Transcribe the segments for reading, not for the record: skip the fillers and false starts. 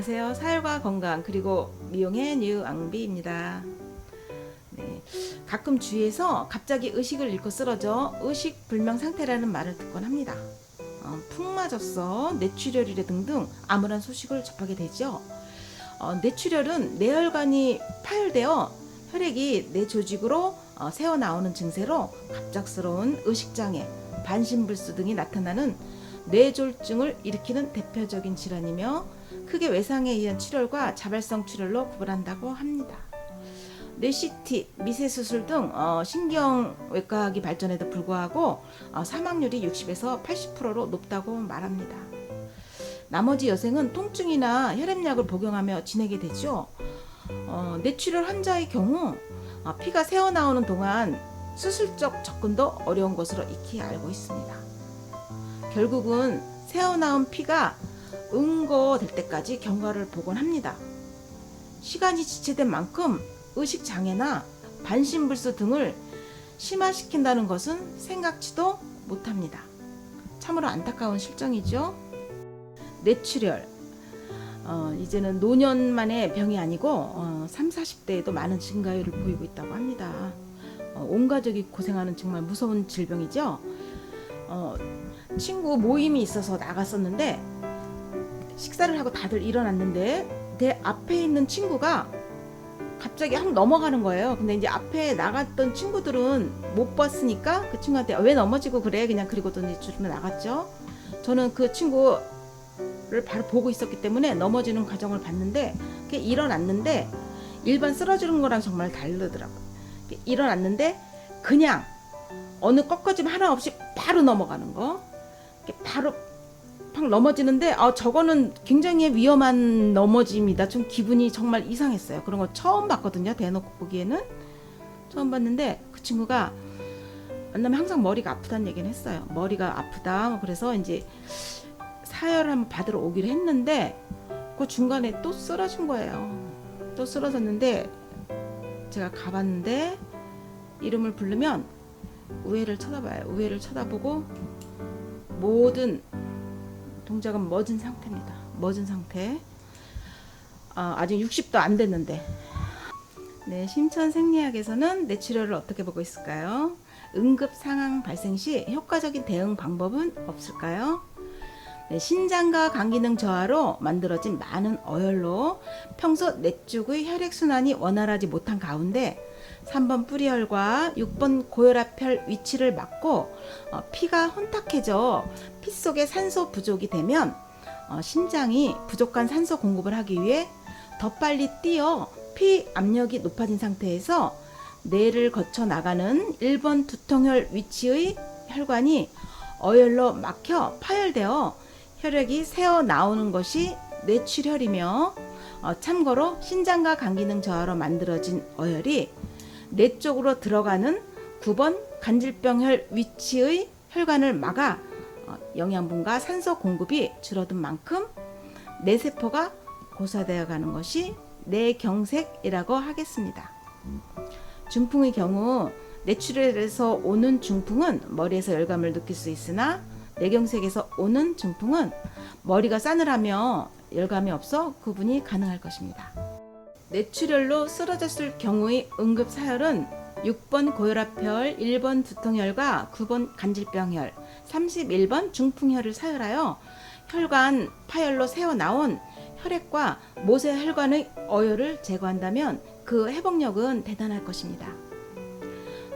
안녕하세요. 사혈과 건강 그리고 미용의 류앙비입니다. 네, 가끔 주위에서 갑자기 의식을 잃고 쓰러져 의식불명 상태라는 말을 듣곤 합니다. 푹 맞았어, 뇌출혈이래 등등 암울한 소식을 접하게 되죠. 뇌출혈은 뇌혈관이 파열되어 혈액이 뇌 조직으로 새어나오는 증세로 갑작스러운 의식장애, 반신불수 등이 나타나는 뇌졸중을 일으키는 대표적인 질환이며 크게 외상에 의한 출혈과 자발성 출혈로 구분한다고 합니다. 뇌 CT, 미세수술 등 신경외과학이 발전에도 불구하고 사망률이 60에서 80%로 높다고 말합니다. 나머지 여생은 통증이나 혈압약을 복용하며 지내게 되죠. 뇌출혈 환자의 경우 피가 새어나오는 동안 수술적 접근도 어려운 것으로 익히 알고 있습니다. 결국은 새어나온 피가 응고될 때까지 경과를 보곤 합니다. 시간이 지체된 만큼 의식장애나 반신불수 등을 심화시킨다는 것은 생각지도 못합니다. 참으로 안타까운 실정이죠. 뇌출혈, 이제는 노년만의 병이 아니고 30, 40대에도 많은 증가율을 보이고 있다고 합니다. 온 가족이 고생하는 정말 무서운 질병이죠. 친구 모임이 있어서 나갔었는데 식사를 하고 다들 일어났는데 내 앞에 있는 친구가 갑자기 확 넘어가는 거예요. 근데 이제 앞에 나갔던 친구들은 못 봤으니까 그 친구한테 왜 넘어지고 그래? 그냥 그리고더니 주로 나갔죠. 저는 그 친구를 바로 보고 있었기 때문에 넘어지는 과정을 봤는데 그게 일어났는데 일반 쓰러지는 거랑 정말 다르더라고요. 일어났는데 그냥 어느 꺾어짐 하나 없이 바로 넘어가는 거. 바로 팍 넘어지는데 저거는 굉장히 위험한 넘어짐이다. 좀 기분이 정말 이상했어요. 그런 거 처음 봤거든요. 대놓고 보기에는 처음 봤는데 그 친구가 만나면 항상 머리가 아프다는 얘기는 했어요. 머리가 아프다. 그래서 이제 사혈을 한번 받으러 오기로 했는데 그 중간에 또 쓰러진 거예요. 또 쓰러졌는데 제가 가봤는데 이름을 부르면 우회를 쳐다봐요. 우회를 쳐다보고 모든 동작은 멎은 상태입니다. 멎은 상태. 아직 60도 안 됐는데. 네, 심천생리학에서는 뇌출혈을 어떻게 보고 있을까요? 응급 상황 발생 시 효과적인 대응 방법은 없을까요? 네, 신장과 간 기능 저하로 만들어진 많은 어혈로 평소 뇌 쪽의 혈액순환이 원활하지 못한 가운데 3번 뿌리혈과 6번 고혈압혈 위치를 막고 피가 혼탁해져 피 속에 산소 부족이 되면 심장이 부족한 산소 공급을 하기 위해 더 빨리 뛰어 피 압력이 높아진 상태에서 뇌를 거쳐 나가는 1번 두통혈 위치의 혈관이 어혈로 막혀 파열되어 혈액이 새어 나오는 것이 뇌출혈이며 참고로 신장과 간 기능 저하로 만들어진 어혈이 뇌 쪽으로 들어가는 9번 간질병혈 위치의 혈관을 막아 영양분과 산소 공급이 줄어든 만큼 뇌세포가 고사되어 가는 것이 뇌경색이라고 하겠습니다. 중풍의 경우 뇌출혈에서 오는 중풍은 머리에서 열감을 느낄 수 있으나 뇌경색에서 오는 중풍은 머리가 싸늘하며 열감이 없어 구분이 가능할 것입니다. 뇌출혈로 쓰러졌을 경우의 응급사혈은 6번 고혈압혈, 1번 두통혈과 9번 간질병혈, 31번 중풍혈을 사혈하여 혈관 파열로 새어나온 혈액과 모세혈관의 어혈을 제거한다면 그 회복력은 대단할 것입니다.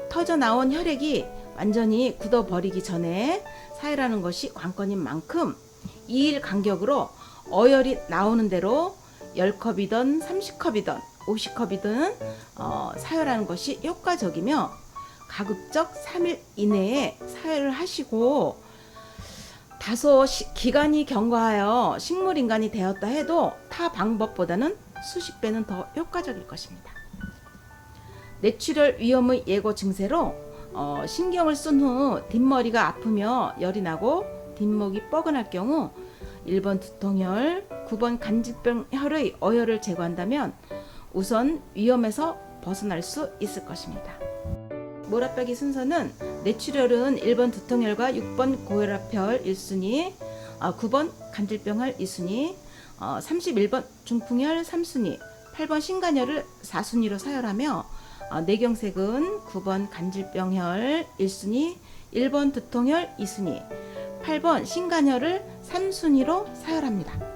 터져나온 혈액이 완전히 굳어버리기 전에 사혈하는 것이 관건인 만큼 2일 간격으로 어혈이 나오는 대로 10컵이든 30컵이든 50컵이든 사혈하는 것이 효과적이며 가급적 3일 이내에 사혈을 하시고 다소 기간이 경과하여 식물인간이 되었다 해도 타 방법보다는 수십 배는 더 효과적일 것입니다. 뇌출혈 위험의 예고 증세로 신경을 쓴 후 뒷머리가 아프며 열이 나고 뒷목이 뻐근할 경우 1번 두통혈, 9번 간질병혈의 어혈을 제거한다면 우선 위험에서 벗어날 수 있을 것입니다. 몰아빼기 순서는 뇌출혈은 1번 두통혈과 6번 고혈압혈 1순위, 9번 간질병혈 2순위, 31번 중풍혈 3순위, 8번 신간혈을 4순위로 서열하며 뇌경색은 9번 간질병혈 1순위, 1번 두통혈 2순위, 8번 신간혈을 3순위로 서열합니다.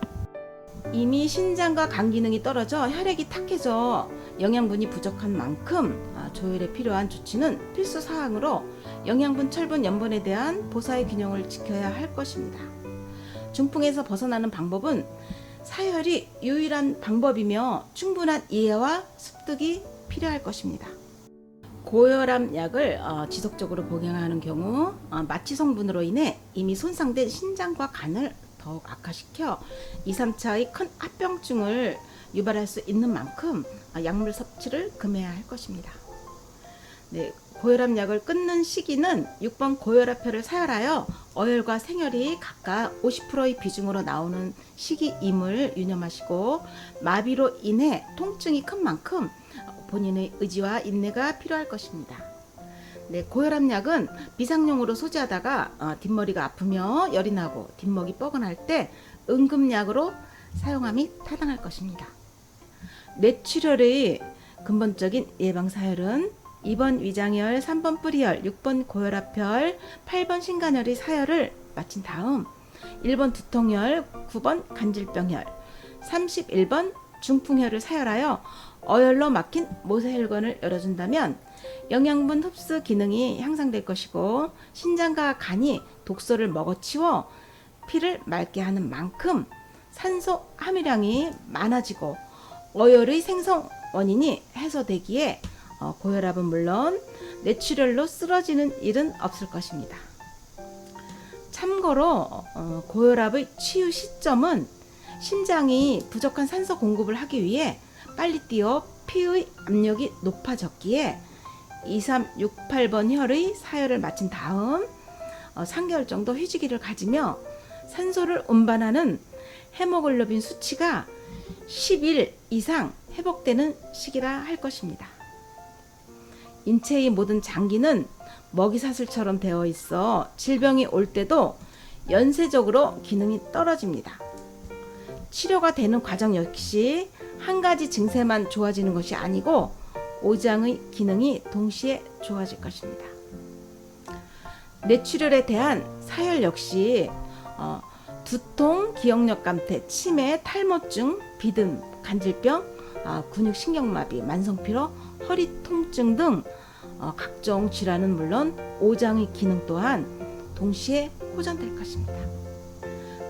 이미 신장과 간 기능이 떨어져 혈액이 탁해져 영양분이 부족한 만큼 조혈에 필요한 조치는 필수 사항으로 영양분, 철분, 염분에 대한 보사의 균형을 지켜야 할 것입니다. 중풍에서 벗어나는 방법은 사혈이 유일한 방법이며 충분한 이해와 습득이 필요할 것입니다. 고혈압 약을 지속적으로 복용하는 경우 마취 성분으로 인해 이미 손상된 신장과 간을 더욱 악화시켜 2, 3차의 큰 합병증을 유발할 수 있는 만큼 약물 섭취를 금해야 할 것입니다. 네, 고혈압 약을 끊는 시기는 6번 고혈압혈을 사혈하여 어혈과 생혈이 각각 50%의 비중으로 나오는 시기임을 유념하시고, 마비로 인해 통증이 큰 만큼 본인의 의지와 인내가 필요할 것입니다. 네, 고혈압 약은 비상용으로 소지하다가 뒷머리가 아프며 열이 나고 뒷목이 뻐근할 때 응급약으로 사용함이 타당할 것입니다. 뇌출혈의 근본적인 예방 사혈은 2번 위장혈, 3번 뿌리혈, 6번 고혈압혈, 8번 신간혈의 사혈을 마친 다음 1번 두통혈, 9번 간질병혈, 31번 중풍혈을 사혈하여 어혈로 막힌 모세혈관을 열어준다면 영양분 흡수 기능이 향상될 것이고, 신장과 간이 독소를 먹어치워 피를 맑게 하는 만큼 산소 함유량이 많아지고 어혈의 생성 원인이 해소되기에 고혈압은 물론 뇌출혈로 쓰러지는 일은 없을 것입니다. 참고로 고혈압의 치유 시점은 심장이 부족한 산소 공급을 하기 위해 빨리 뛰어 피의 압력이 높아졌기에 2, 3, 6, 8번 혈의 사혈을 마친 다음 3개월 정도 휴지기를 가지며 산소를 운반하는 헤모글로빈 수치가 10일 이상 회복되는 시기라 할 것입니다. 인체의 모든 장기는 먹이사슬처럼 되어 있어 질병이 올 때도 연쇄적으로 기능이 떨어집니다. 치료가 되는 과정 역시 한 가지 증세만 좋아지는 것이 아니고 오장의 기능이 동시에 좋아질 것입니다. 뇌출혈에 대한 사혈 역시 두통, 기억력 감퇴, 치매, 탈모증, 비듬, 간질병, 근육신경마비, 만성피로, 허리 통증 등 각종 질환은 물론 오장의 기능 또한 동시에 호전될 것입니다.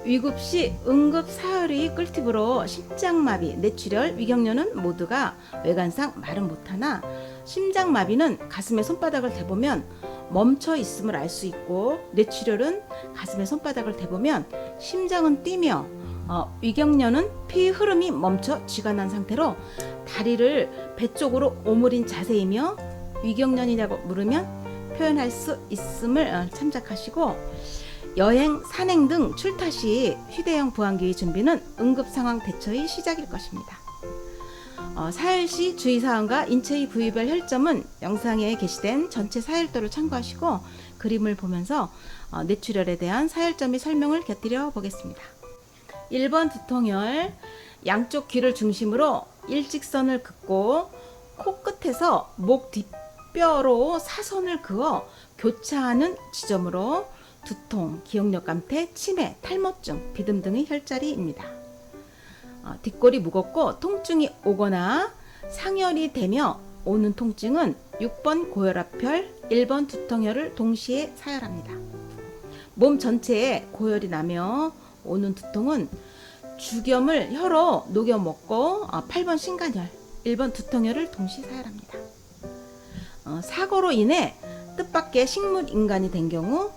위급시 응급 사혈의 꿀팁으로 심장마비, 뇌출혈, 위경련은 모두가 외관상 말은 못하나 심장마비는 가슴에 손바닥을 대보면 멈춰 있음을 알 수 있고, 뇌출혈은 가슴에 손바닥을 대보면 심장은 뛰며 위경련은 피 흐름이 멈춰 쥐가 난 상태로 다리를 배 쪽으로 오므린 자세이며, 위경련이라고 물으면 표현할 수 있음을 참작하시고, 여행, 산행 등 출타 시 휴대용 보안기의 준비는 응급 상황 대처의 시작일 것입니다. 사혈 시 주의사항과 인체의 부위별 혈점은 영상에 게시된 전체 사혈도를 참고하시고 그림을 보면서 뇌출혈에 대한 사혈점의 설명을 곁들여 보겠습니다. 1번 두통혈, 양쪽 귀를 중심으로 일직선을 긋고 코끝에서 목 뒷뼈로 사선을 그어 교차하는 지점으로 두통, 기억력 감퇴, 치매, 탈모증, 비듬 등의 혈자리입니다. 뒷골이 무겁고 통증이 오거나 상열이 되며 오는 통증은 6번 고혈압혈, 1번 두통혈을 동시에 사혈합니다. 몸 전체에 고혈이 나며 오는 두통은 죽염을 혀로 녹여 먹고 8번 신간혈, 1번 두통혈을 동시에 사혈합니다. 사고로 인해 뜻밖의 식물인간이 된 경우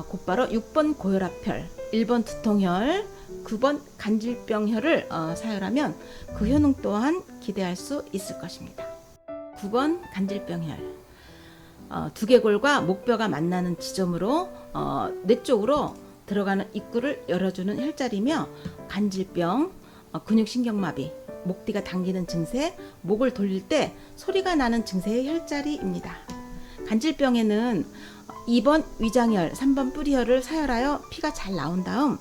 곧바로 6번 고혈압혈, 1번 두통혈, 9번 간질병혈을 사혈하면 그 효능 또한 기대할 수 있을 것입니다. 9번 간질병혈, 두개골과 목뼈가 만나는 지점으로 뇌 쪽으로 들어가는 입구를 열어주는 혈자리며, 간질병, 근육신경마비, 목뒤가 당기는 증세, 목을 돌릴 때 소리가 나는 증세의 혈자리입니다. 간질병에는 2번 위장혈, 3번 뿌리혈을 사혈하여 피가 잘 나온 다음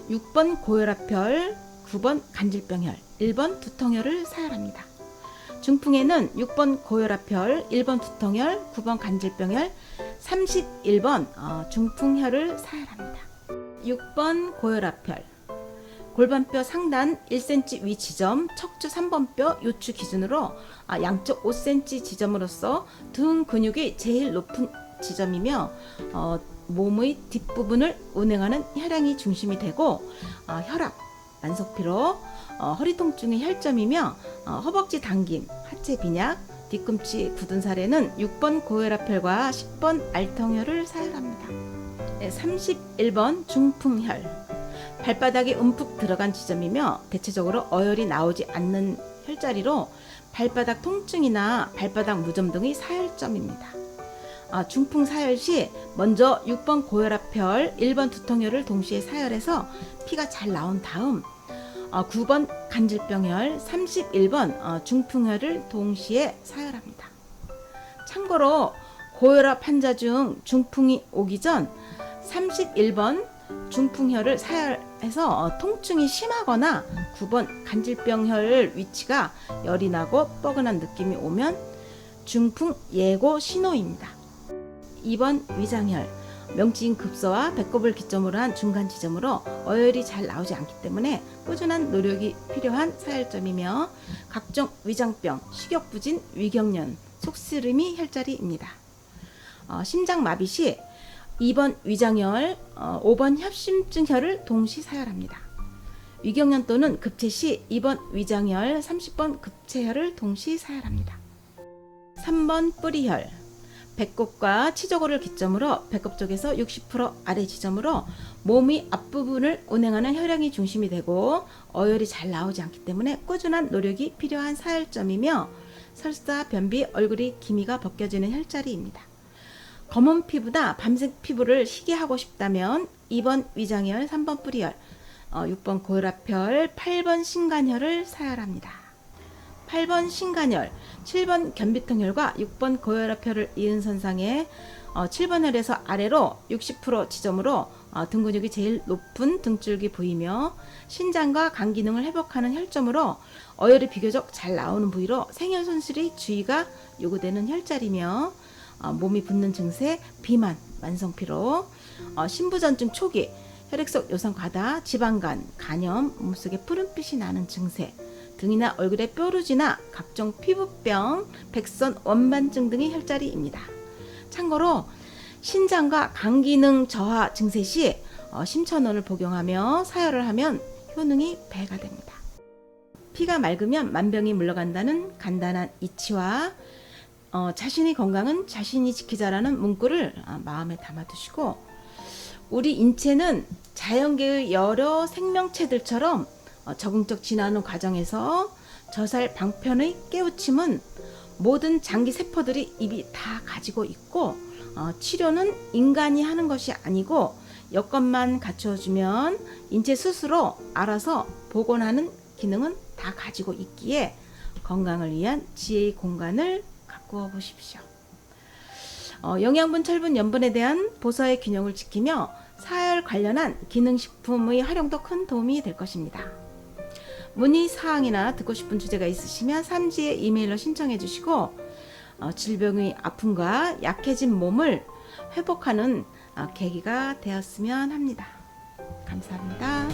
6번 고혈압혈, 9번 간질병혈, 1번 두통혈을 사열합니다. 중풍에는 6번 고혈압혈, 1번 두통혈, 9번 간질병혈, 31번 중풍혈을 사열합니다. 6번 고혈압혈, 골반뼈 상단 1cm 위 지점, 척추 3번 뼈 요추 기준으로 양쪽 5cm 지점으로서 등 근육이 제일 높은 지점이며 몸의 뒷부분을 운행하는 혈양이 중심이 되고 혈압, 만성피로, 허리 통증의 혈점이며 허벅지 당김, 하체 빈약, 뒤꿈치 굳은 살에는 6번 고혈압혈과 10번 알통혈을 사열합니다. 31번 중풍혈, 발바닥이 움푹 들어간 지점이며 대체적으로 어혈이 나오지 않는 혈자리로 발바닥 통증이나 발바닥 무좀 등의 사열점입니다. 중풍 사열 시 먼저 6번 고혈압혈, 1번 두통혈을 동시에 사열해서 피가 잘 나온 다음 9번 간질병혈, 31번 중풍혈을 동시에 사열합니다. 참고로 고혈압 환자 중 중풍이 오기 전 31번 중풍혈을 사열해서 통증이 심하거나 9번 간질병혈 위치가 열이 나고 뻐근한 느낌이 오면 중풍 예고 신호입니다. 2번 위장혈, 명치인 급소와 배꼽을 기점으로 한 중간 지점으로 어혈이 잘 나오지 않기 때문에 꾸준한 노력이 필요한 사열점이며 각종 위장병, 식욕부진, 위경련, 속쓰림이 혈자리입니다. 심장마비 시 2번 위장혈, 5번 협심증혈을 동시 사열합니다. 위경련 또는 급체 시 2번 위장혈, 30번 급체혈을 동시 사열합니다. 3번 뿌리혈, 배꼽과 치조골을 기점으로 배꼽 쪽에서 60% 아래 지점으로 몸의 앞부분을 운행하는 혈양이 중심이 되고 어혈이 잘 나오지 않기 때문에 꾸준한 노력이 필요한 사열점이며 설사, 변비, 얼굴이 기미가 벗겨지는 혈자리입니다. 검은 피부나 밤색 피부를 희게 하고 싶다면 2번 위장혈, 3번 뿌리혈, 6번 고혈압혈, 8번 신간혈을 사열합니다. 8번 신간혈, 7번 견비통혈과 6번 고혈압혈을 이은 선상에 7번 혈에서 아래로 60% 지점으로 등 근육이 제일 높은 등줄기 부위며 신장과 간 기능을 회복하는 혈점으로 어혈이 비교적 잘 나오는 부위로 생혈 손실이 주의가 요구되는 혈자리며 몸이 붓는 증세, 비만, 만성피로, 신부전증 초기, 혈액속 요산 과다, 지방간, 간염, 몸속에 푸른빛이 나는 증세, 등이나 얼굴에 뾰루지나 각종 피부병, 백선, 원반증 등의 혈자리입니다. 참고로 신장과 간 기능 저하 증세 시 심천원을 복용하며 사열을 하면 효능이 배가 됩니다. 피가 맑으면 만병이 물러간다는 간단한 이치와 자신의 건강은 자신이 지키자라는 문구를 마음에 담아두시고 우리 인체는 자연계의 여러 생명체들처럼 적응적 진화하는 과정에서 저살 방편의 깨우침은 모든 장기 세포들이 이미 다 가지고 있고 치료는 인간이 하는 것이 아니고 여건만 갖춰주면 인체 스스로 알아서 복원하는 기능은 다 가지고 있기에 건강을 위한 지혜의 공간을 가꾸어 보십시오. 영양분, 철분, 염분에 대한 보서의 균형을 지키며 사열 관련한 기능식품의 활용도 큰 도움이 될 것입니다. 문의 사항이나 듣고 싶은 주제가 있으시면 삼지에 이메일로 신청해 주시고 질병의 아픔과 약해진 몸을 회복하는 계기가 되었으면 합니다. 감사합니다.